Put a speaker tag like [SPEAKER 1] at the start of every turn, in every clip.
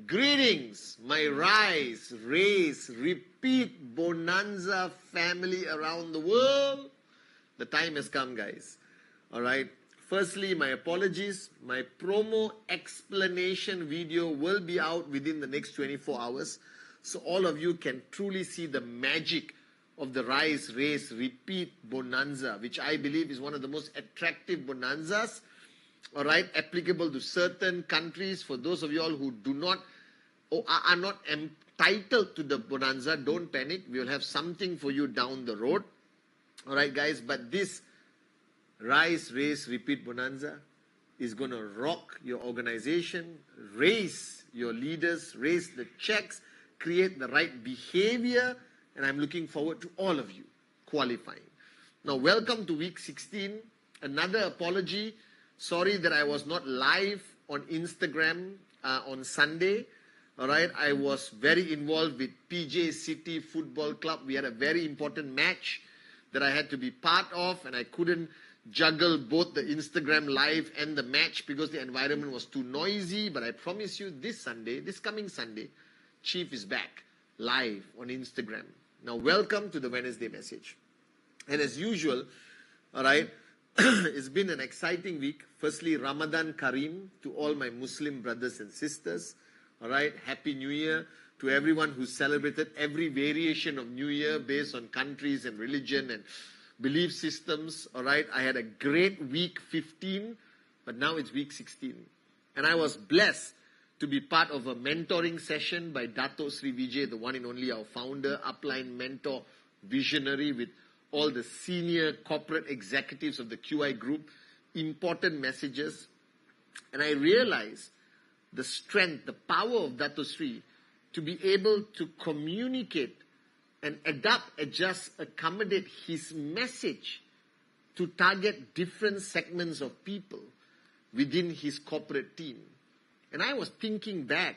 [SPEAKER 1] Greetings, my rise, race, repeat bonanza family around the world. The time has come, guys. All right. Firstly, my apologies. My promo explanation video will be out within the next 24 hours. So all of you can truly see the magic of the rise, race, repeat bonanza, which I believe is one of the most attractive bonanzas. All right. Applicable to certain countries. For those of you all who do not or are not entitled to the bonanza, don't panic. We will have something for you down the road. All right, guys. But this rise, race, repeat bonanza is going to rock your organization, raise your leaders, raise the checks, create the right behavior, and I'm looking forward to all of you qualifying. Now, welcome to week 16. Another apology. Sorry that I was not live on Instagram on Sunday. All right, I was very involved with PJ City Football Club. We had a very important match that I had to be part of, and I couldn't juggle both the Instagram live and the match because the environment was too noisy. But I promise you, this coming Sunday, Chief is back live on Instagram. Now, welcome to the Wednesday message. And as usual, all right, it's been an exciting week. Firstly, Ramadan Kareem to all my Muslim brothers and sisters. All right, Happy New Year to everyone who celebrated every variation of New Year based on countries and religion and belief systems. All right, I had a great week 15, but now it's week 16. And I was blessed to be part of a mentoring session by Dato Sri Vijay, the one and only our founder, upline mentor, visionary with all the senior corporate executives of the QI group. Important messages. And I realized the strength, the power of Dato Sri to be able to communicate and adapt, adjust, accommodate his message to target different segments of people within his corporate team. And I was thinking back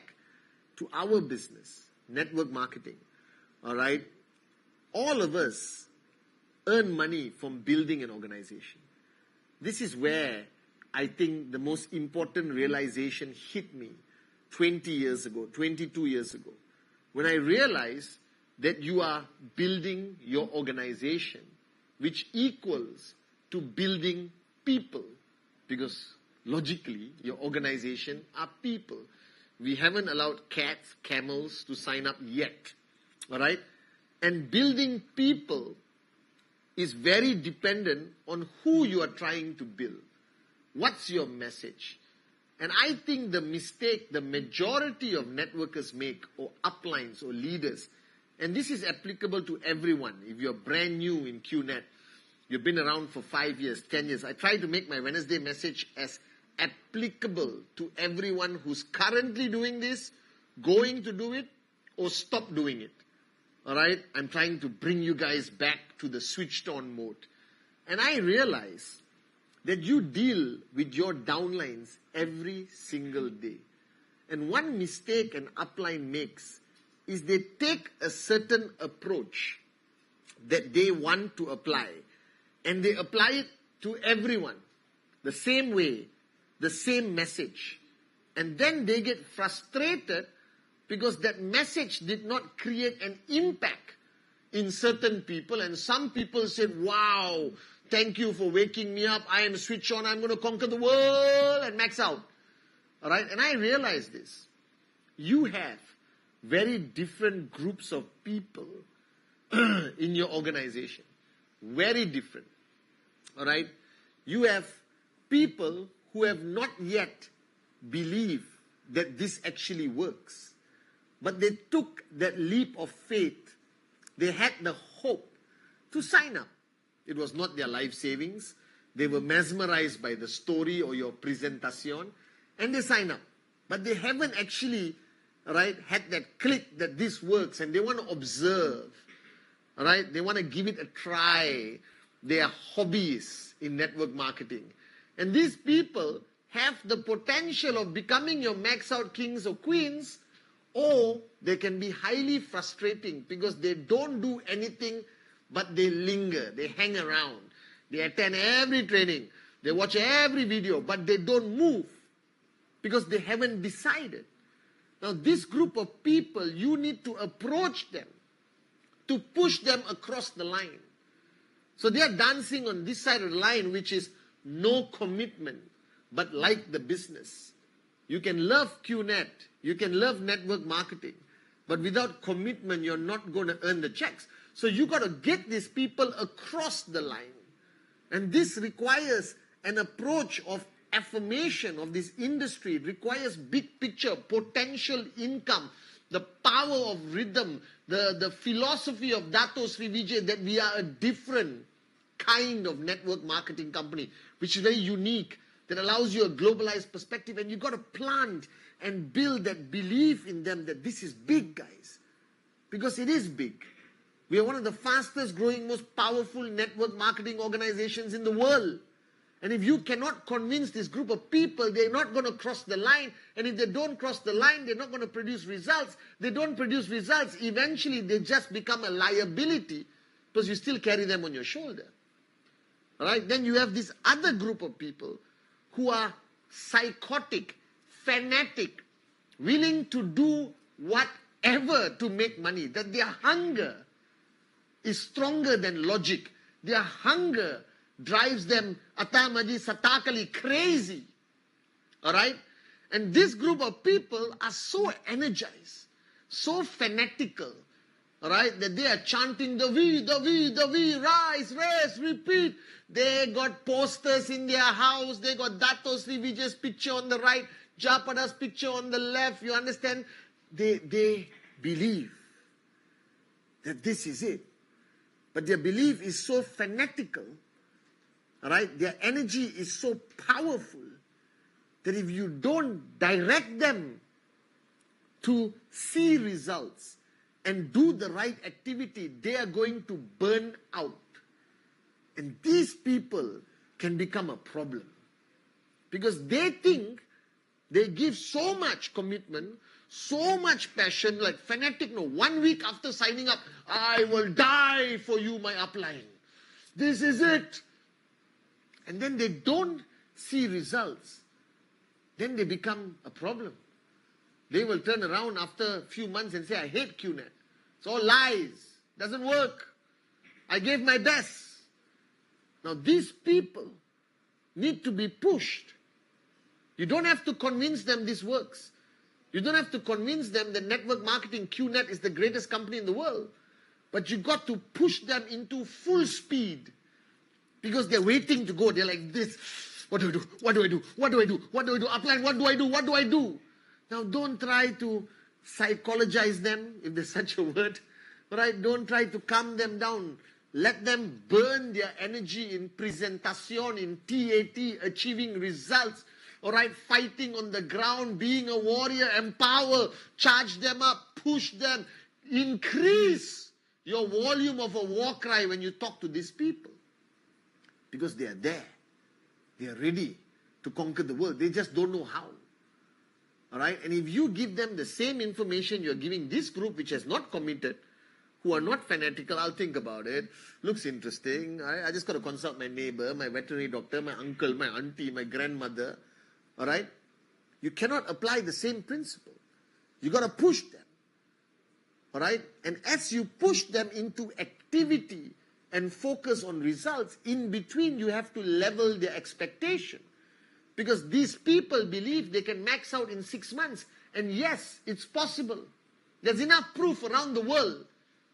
[SPEAKER 1] to our business, network marketing. All right. All of us earn money from building an organization. This is where I think the most important realization hit me 20 years ago, 22 years ago, when I realized that you are building your organization, which equals to building people, because logically, your organization are people. We haven't allowed cats, camels to sign up yet, all right? And building people is very dependent on who you are trying to build. What's your message? And I think the mistake the majority of networkers make, or uplines or leaders, and this is applicable to everyone. If you're brand new in QNet, you've been around for 5 years, 10 years. I try to make my Wednesday message as applicable to everyone who's currently doing this, going to do it, or stop doing it. All right? I'm trying to bring you guys back to the switched on mode. And I realize that you deal with your downlines every single day. And one mistake an upline makes is they take a certain approach that they want to apply, and they apply it to everyone the same way, the same message. And then they get frustrated because that message did not create an impact in certain people. And some people said, wow, thank you for waking me up. I am switched on. I'm going to conquer the world and max out. All right. And I realized this. You have very different groups of people in your organization. Very different. All right. You have people who have not yet believed that this actually works. But they took that leap of faith. They had the hope to sign up. It was not their life savings. They were mesmerized by the story or your presentation, and they sign up. But they haven't actually, right, had that click that this works, and they want to observe, right? They want to give it a try. They are hobbyists in network marketing. And these people have the potential of becoming your max out kings or queens, or they can be highly frustrating because they don't do anything but they linger, they hang around. They attend every training, they watch every video, but they don't move because they haven't decided. Now, this group of people, you need to approach them to push them across the line. So they are dancing on this side of the line, which is no commitment, but like the business. You can love QNet, you can love network marketing, but without commitment, you're not going to earn the checks. So you got to get these people across the line. And this requires an approach of affirmation of this industry. It requires big picture, potential income, the power of rhythm, the philosophy of Dato Sri Vijay, that we are a different kind of network marketing company, which is very unique, that allows you a globalized perspective. And you've got to plant and build that belief in them that this is big, guys. Because it is big. We are one of the fastest growing, most powerful network marketing organizations in the world. And if you cannot convince this group of people, they're not going to cross the line. And if they don't cross the line, they're not going to produce results. They don't produce results. Eventually, they just become a liability because you still carry them on your shoulder. All right? Then you have this other group of people who are psychotic, fanatic, willing to do whatever to make money. That their hunger is stronger than logic. Their hunger drives them atamaji satakali crazy. Alright? And this group of people are so energized, so fanatical, alright, that they are chanting the V, rise, race, repeat. They got posters in their house, they got Dato Sri Vijay's picture on the right, Japada's picture on the left, you understand? They believe that this is it. But their belief is so fanatical, all right? Their energy is so powerful that if you don't direct them to see results and do the right activity, they are going to burn out. And these people can become a problem because they think they give so much commitment, so much passion, like fanatic. No, 1 week after signing up, I will die for you, my upline. This is it. And then they don't see results. Then they become a problem. They will turn around after a few months and say, I hate QNet. It's all lies. Doesn't work. I gave my best. Now these people need to be pushed. You don't have to convince them this works. You don't have to convince them that network marketing, QNet, is the greatest company in the world. But you got to push them into full speed. Because they're waiting to go. They're like this. What do I do? What do I do? What do I do? What do I do? Upline, what do I do? What do I do? Now don't try to psychologize them, if there's such a word. Right? Don't try to calm them down. Let them burn their energy in presentation, in TAT, achieving results. All right, fighting on the ground, being a warrior, empower, charge them up, push them, increase your volume of a war cry when you talk to these people. Because they are there. They are ready to conquer the world. They just don't know how. All right, and if you give them the same information you're giving this group which has not committed, who are not fanatical, I'll think about it. Looks interesting. I just got to consult my neighbor, my veterinary doctor, my uncle, my auntie, my grandmother. All right? You cannot apply the same principle. You got to push them. All right? And as you push them into activity and focus on results, in between you have to level their expectation. Because these people believe they can max out in 6 months. And yes, it's possible. There's enough proof around the world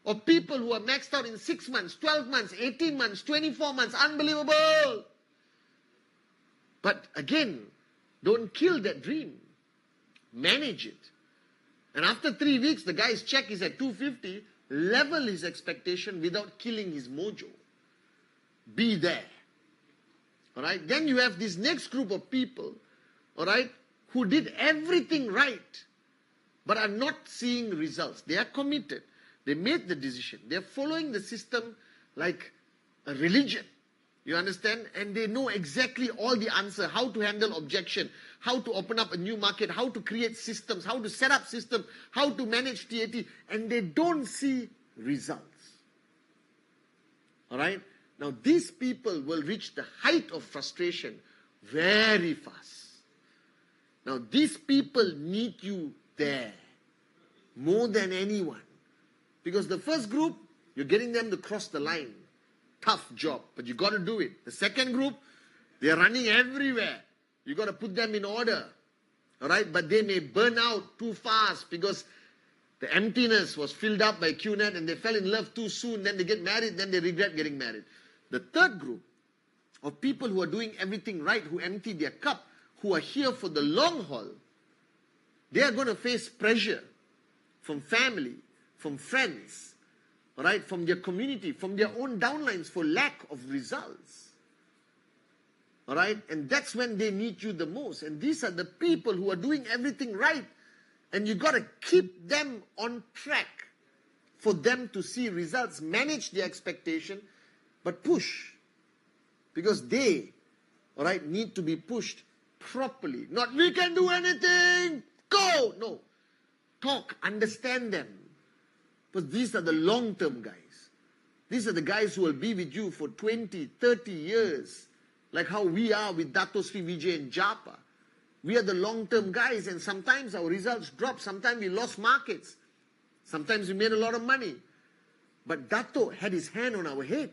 [SPEAKER 1] of people who are maxed out in 6 months, 12 months, 18 months, 24 months. Unbelievable! But again, don't kill that dream. Manage it. And after 3 weeks, the guy's check is at 250. Level his expectation without killing his mojo. Be there. All right. Then you have this next group of people, all right, who did everything right, but are not seeing results. They are committed. They made the decision. They are following the system like a religion. You understand? And they know exactly all the answer, how to handle objection, how to open up a new market, how to create systems, how to set up systems, how to manage TAT, and they don't see results. All right? Now, these people will reach the height of frustration very fast. Now, these people need you there more than anyone. Because the first group, you're getting them to cross the line. Tough job, but you got to do it. The second group, they're running everywhere. You got to put them in order. All right? But they may burn out too fast because the emptiness was filled up by QNet and they fell in love too soon. Then they get married, then they regret getting married. The third group of people who are doing everything right, who empty their cup, who are here for the long haul, they are going to face pressure from family, from friends, all right, from their community, from their own downlines for lack of results. All right? And that's when they need you the most. And these are the people who are doing everything right. And you got to keep them on track for them to see results, manage their expectation, but push. Because they, all right, need to be pushed properly. Not, we can do anything, go. No. Talk, understand them. Because these are the long-term guys. These are the guys who will be with you for 20, 30 years. Like how we are with Dato Sri Vijay and Japa. We are the long-term guys, and sometimes our results drop. Sometimes we lost markets. Sometimes we made a lot of money. But Dato had his hand on our head.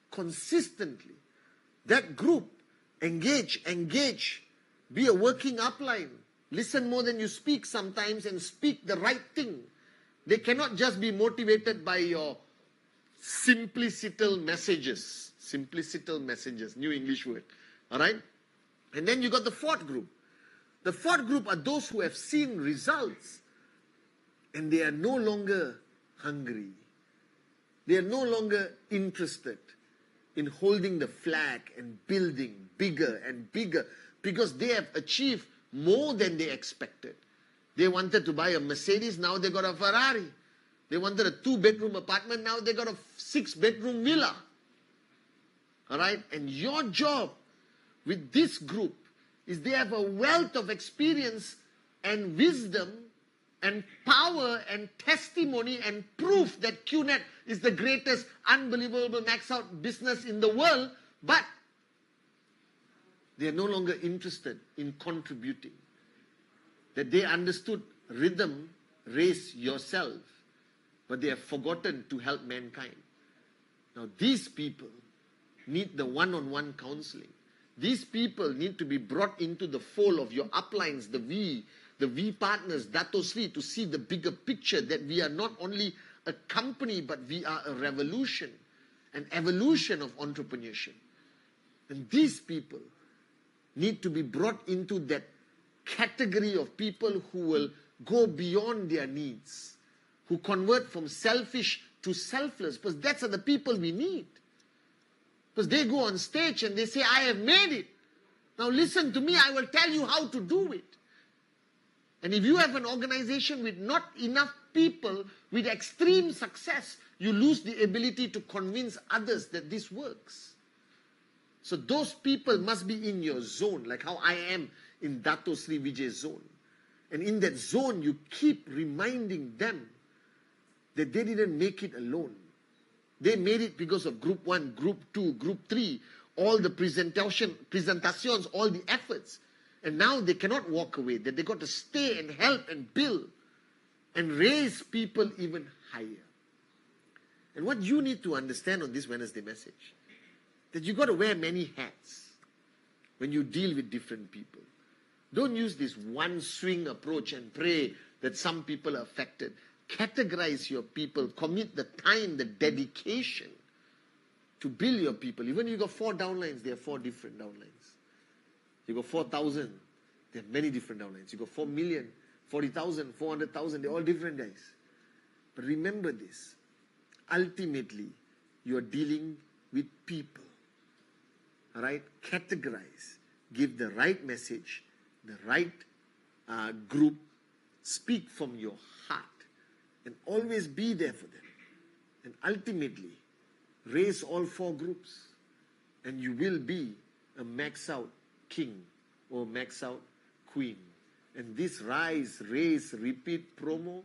[SPEAKER 1] Consistently. That group, engage. Be a working upline. Listen more than you speak sometimes and speak the right thing. They cannot just be motivated by your simplicital messages. Simplicital messages, new English word. All right? And then you got the fourth group. The fourth group are those who have seen results and they are no longer hungry. They are no longer interested in holding the flag and building bigger and bigger because they have achieved more than they expected. They wanted to buy a Mercedes, now they got a Ferrari. They wanted a 2-bedroom apartment, now they got a 6-bedroom villa. All right? And your job with this group is they have a wealth of experience and wisdom and power and testimony and proof that QNet is the greatest, unbelievable max out business in the world, but they are no longer interested in contributing. That they understood rhythm, race yourself, but they have forgotten to help mankind. Now these people need the one-on-one counseling. These people need to be brought into the fold of your uplines, the V partners, Dato Sri, to see the bigger picture that we are not only a company, but we are a revolution, an evolution of entrepreneurship. And these people need to be brought into that category of people who will go beyond their needs, who convert from selfish to selfless, because that's the people we need. Because they go on stage and they say, I have made it. Now listen to me, I will tell you how to do it. And if you have an organization with not enough people with extreme success, you lose the ability to convince others that this works. So those people must be in your zone, like how I am in Dato Sri Vijay's zone. And in that zone, you keep reminding them that they didn't make it alone. They made it because of group 1, group 2, group 3, all the presentations, all the efforts. And now they cannot walk away, that they got to stay and help and build and raise people even higher. And what you need to understand on this Wednesday message, that you got to wear many hats when you deal with different people. Don't use this one swing approach and pray that some people are affected. Categorize your people, commit the time, the dedication to build your people. Even if you got 4 downlines, there are 4 different downlines. You got 4,000, there are many different downlines. You got 4 million, 40,000, 400,000, they're all different guys. But remember this, ultimately, you are dealing with people. all right, categorize, give the right message, the right group, speak from your heart, and always be there for them. And ultimately, raise all four groups, and you will be a max out king or max out queen. And this rise, raise, repeat promo,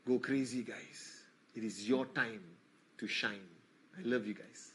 [SPEAKER 1] go crazy, guys. It is your time to shine. I love you guys.